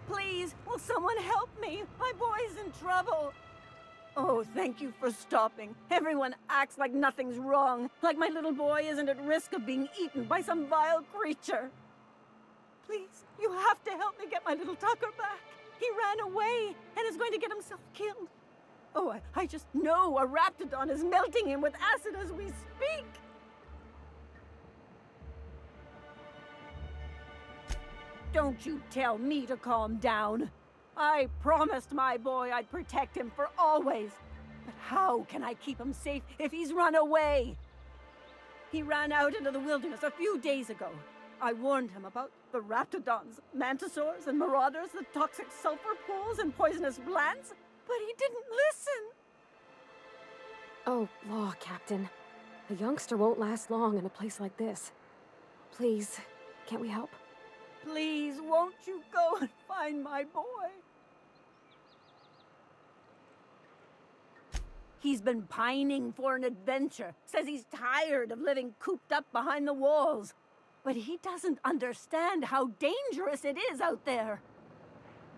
Please, will someone help me? My boy's in trouble. Oh, thank you for stopping. Everyone acts like nothing's wrong, like my little boy isn't at risk of being eaten by some vile creature. Please, you have to help me get my little Tucker back. He ran away and is going to get himself killed. Oh, I just know a Raptidon is melting him with acid as we speak. Don't you tell me to calm down. I promised my boy I'd protect him for always. But how can I keep him safe if he's run away? He ran out into the wilderness a few days ago. I warned him about the Raptidons, Mantisaurs, and Marauders, the toxic sulfur pools and poisonous plants, but he didn't listen. Oh, law, Captain. A youngster won't last long in a place like this. Please, can't we help? Please, won't you go and find my boy? He's been pining for an adventure. Says he's tired of living cooped up behind the walls. But he doesn't understand how dangerous it is out there.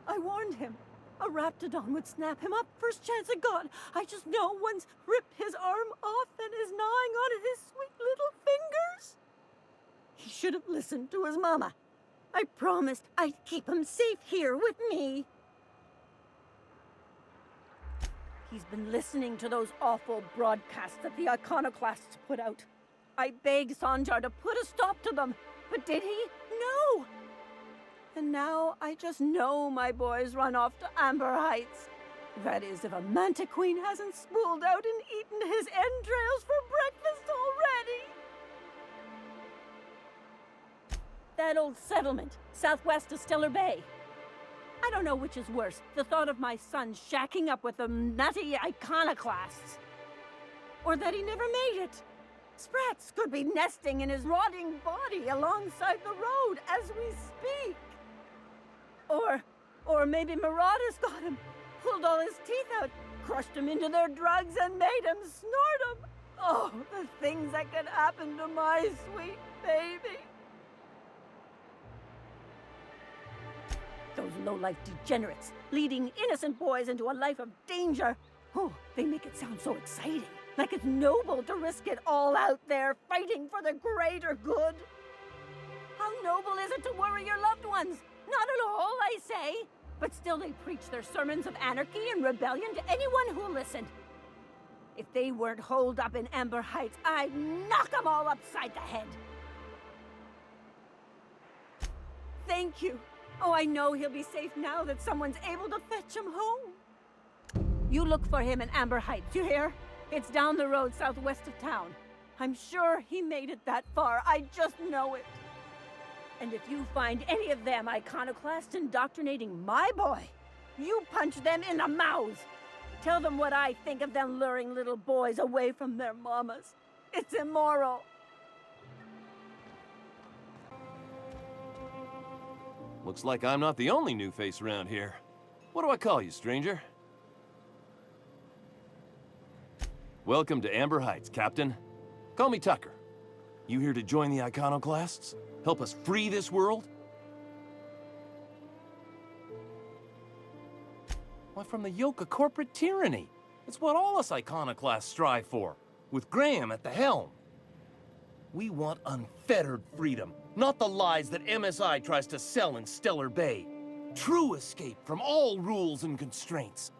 I warned him. A Raptidon would snap him up first chance it got. I just know one's ripped his arm off and is gnawing on his sweet little fingers. He should have listened to his mama. I promised I'd keep him safe here with me. He's been listening to those awful broadcasts that the Iconoclasts put out. I begged Sanjar to put a stop to them, but did he? No! And now I just know my boy's run off to Amber Heights. That is, if a Mantiqueen hasn't spooled out and eaten his entrails for breakfast already. That old settlement, southwest of Stellar Bay. I don't know which is worse, the thought of my son shacking up with the nutty Iconoclasts, or that he never made it. Sprats could be nesting in his rotting body alongside the road as we speak. Or maybe Marauders got him, pulled all his teeth out, crushed him into their drugs and made him snort them. Oh, the things that could happen to my sweet baby. Those low-life degenerates, leading innocent boys into a life of danger. Oh, they make it sound so exciting. Like it's noble to risk it all out there, fighting for the greater good. How noble is it to worry your loved ones? Not at all, I say. But still they preach their sermons of anarchy and rebellion to anyone who'll listen. If they weren't holed up in Amber Heights, I'd knock them all upside the head. Thank you. Oh, I know he'll be safe now that someone's able to fetch him home. You look for him in Amber Heights, you hear? It's down the road southwest of town. I'm sure he made it that far, I just know it. And if you find any of them iconoclasts indoctrinating my boy, you punch them in the mouths. Tell them what I think of them luring little boys away from their mamas. It's immoral. Looks like I'm not the only new face around here. What do I call you, stranger? Welcome to Amber Heights, Captain. Call me Tucker. You here to join the Iconoclasts? Help us free this world? Why, from the yoke of corporate tyranny. It's what all us Iconoclasts strive for, with Graham at the helm. We want unfettered freedom, not the lies that MSI tries to sell in Stellar Bay. True escape from all rules and constraints.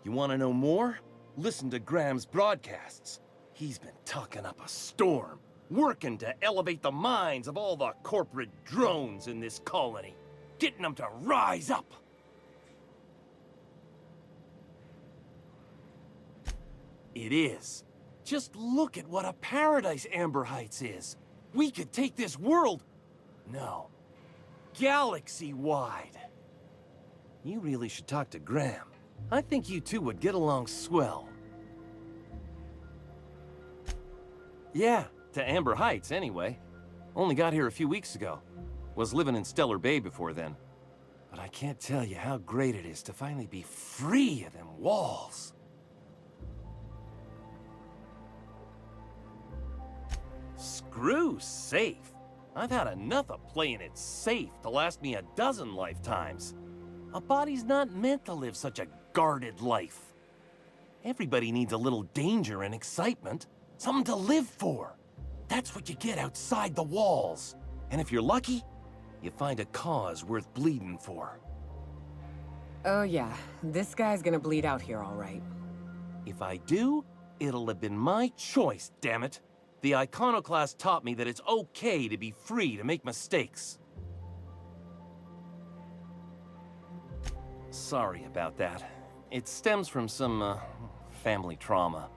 You want to know more? Listen to Graham's broadcasts. He's been talking up a storm, working to elevate the minds of all the corporate drones in this colony, getting them to rise up. It is. Just look at what a paradise Amber Heights is. We could take this world, no, galaxy-wide. You really should talk to Graham. I think you two would get along swell. Yeah, to Amber Heights anyway. Only got here a few weeks ago. Was living in Stellar Bay before then. But I can't tell you how great it is to finally be free of them walls. Screw safe. I've had enough of playing it safe to last me a dozen lifetimes. A body's not meant to live such a guarded life. Everybody needs a little danger and excitement, something to live for. That's what you get outside the walls. And if you're lucky, you find a cause worth bleeding for. Oh yeah, this guy's gonna bleed out here all right. If I do, it'll have been my choice, damn it. The Iconoclast taught me that it's okay to be free to make mistakes. Sorry about that. It stems from some, family trauma.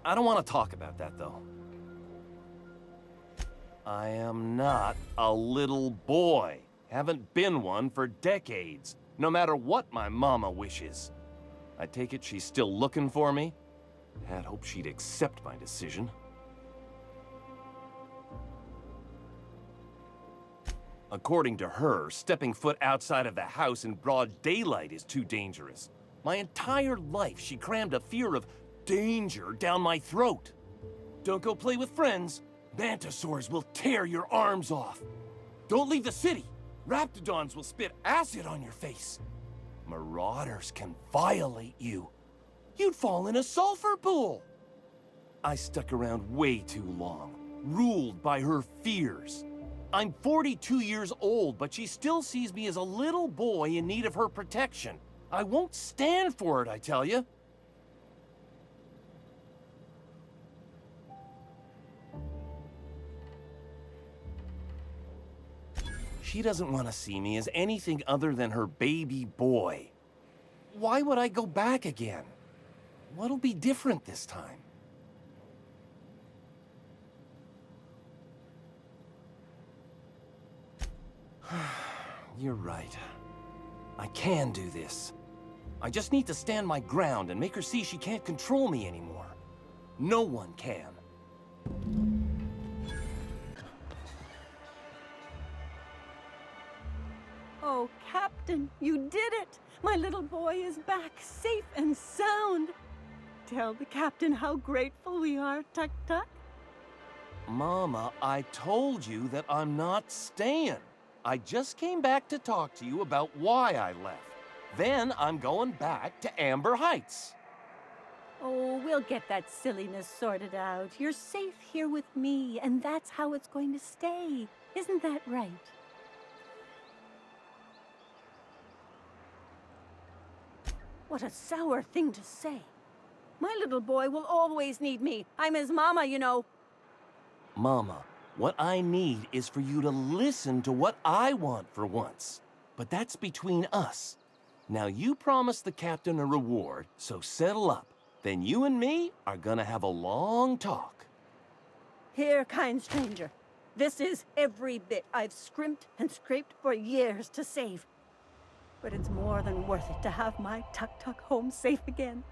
I don't want to talk about that, though. I am not a little boy. Haven't been one for decades, no matter what my mama wishes. I take it she's still looking for me? Had hoped she'd accept my decision. According to her, stepping foot outside of the house in broad daylight is too dangerous. My entire life, she crammed a fear of danger down my throat. Don't go play with friends. Mantisaurs will tear your arms off. Don't leave the city. Raptidons will spit acid on your face. Marauders can violate you. You'd fall in a sulfur pool. I stuck around way too long, ruled by her fears. I'm 42 years old, but she still sees me as a little boy in need of her protection. I won't stand for it, I tell you. She doesn't want to see me as anything other than her baby boy. Why would I go back again? What'll be different this time? You're right. I can do this. I just need to stand my ground and make her see she can't control me anymore. No one can. Oh, Captain, you did it! My little boy is back, safe and sound. Tell the Captain how grateful we are, Tuk-Tuk. Mama, I told you that I'm not staying. I just came back to talk to you about why I left. Then I'm going back to Amber Heights. Oh, we'll get that silliness sorted out. You're safe here with me, and that's how it's going to stay. Isn't that right? What a sour thing to say. My little boy will always need me. I'm his mama, you know. Mama, what I need is for you to listen to what I want for once. But that's between us. Now you promised the captain a reward, so settle up. Then you and me are gonna have a long talk. Here, kind stranger. This is every bit I've scrimped and scraped for years to save. But it's more than worth it to have my Tuk-Tuk home safe again.